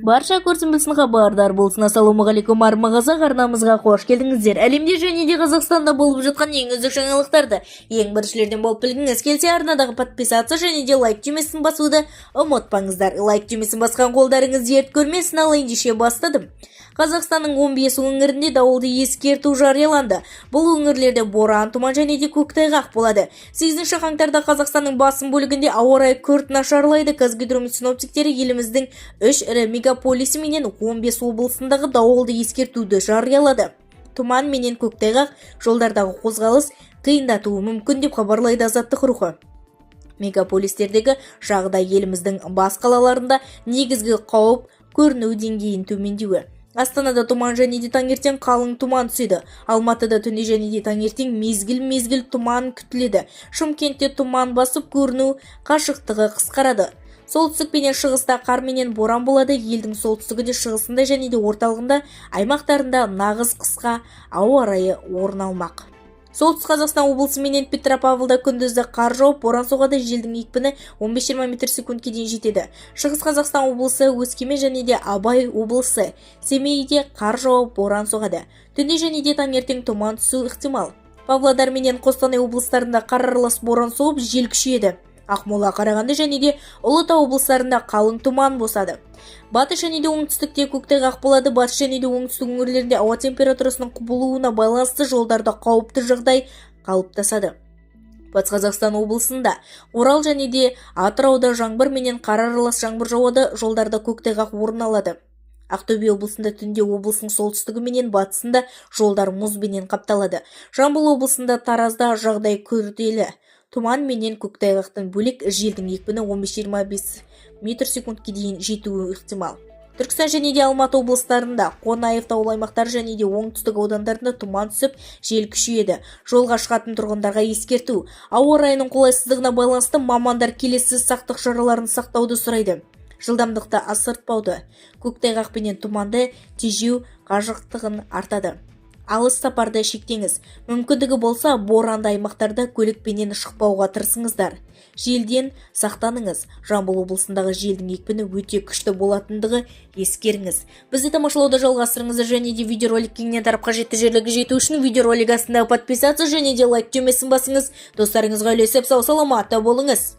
Барша көрсін білсін хабардар болсын. Ассалаумағалейкум армағазақ, арнамызға қош келдіңіздер. Әлемде және де Қазақстанда болып жатқан ең үздік жаңалықтарды ең біріншілерден болып білгіңіз келсе, арнадағы подписаться және де лайк түймесін басуды ұмытпаңыздар. Лайк түймесін басқан қолдарыңыз ерт көрмесін, ал ендеше бастадым. Қазақстанның 15 өңірінде дауылды ескерту жарияланды. Бұл өңірлерде боран, тұман және де көктайғақ болады. 8 қаңтарда Қазақстанның басым бөлігінде ауа райы күрт нашарлайды. Қазгидромет синоптиктері еліміздің 3 ірі мегаполисі менен 15 облысындағы дауылды ескертуді жариялады. Тұман менен көктайғақ жолдардағы қозғалыс қиындатуы мүмкін деп хабарлайды Азаттық рухы. Мегаполистердегі жағдай еліміздің бас қалаларында негізгі қауіп көріну деңгейін төмендеуі. Астанада тұман және де таңертең қалың тұман түседі. Алматыда түнде және де таңертең мезгіл тұман күтіледі. Шымкентте тұман басып көріну қашықтығы қысқарады. Солтүстік пенен шығыста қар менен боран болады. Елдің солтүстігінде, шығысында және де орталығында аймақтарында нағыз қысқа ауа райы орын алмақ. Солтүстік Қазақстан облысы менен Петропавлда күндізді қар жауып, боран соғады. Желдің екпіні 15-20 метр секундке дейін жетеді. Шығыс Қазақстан облысы, Өскемен және де Абай облысы, Семейде қар жауып, боран соғады. Түнде және де таңертең тұман түсу ықтимал. Павлодар менен Қостанай облыстарында қар аралас боран соғып, жел күшейеді. Ақмола, Қарағанды және де Ұлытау облыстарында қалың тұман босады. Батыс және де оңтүстікте көктайғақ болады. Батыс және де оңтүстік өңірлерінде ауа температурасының құбылуына байланысты жолдарда қауіпті жағдай қалыптасады. Батыс Қазақстан облысында, Орал және де Атырауда жаңбыр менен қар аралас жаңбыр жауады, жолдарда көктайғақ орын алады. Ақтөбе облысында түнде облыстың солтүстігі менен батысында жолдар мұз менен қапталады. Жамбыл облысында, Таразда жағдай күрделі. Тұман менен көктайғақтан бөлек желдің екпіні 15-25 метр секундке дейін жетуі ықтимал. Түркістан және де Алматы облыстарында, Қонаев таулы аймақтар және де оңтүстік аудандарында тұман түсіп, жел күшейеді. Жолға шығатын тұрғындарға ескерту. Ауа райының қолайсыздығына байланысты мамандар келесі сақтық шараларын сақтауды сұрайды. Жылдамдықты асыртпауды, көктайғақ пенен тұманды тежеу қашықтығын артады. Алыс сапарды шектеңіз. Мүмкіндігі болса, боранды аймақтарда көлікпенен шықпауға тырысыңыздар. Желден сақтаныңыз. Жамбыл облысындағы желдің екпіні өте күшті болатындығы ескеріңіз. Бізді тамашалауды жалғастырыңыз және де видеоролик кеңінен тарап қажетті жерлерге жету үшін видеоролик астындағы подписаться және де лайк түймесін басыңыз. Достарыңызға үлесіп сау саламатта болыңыз.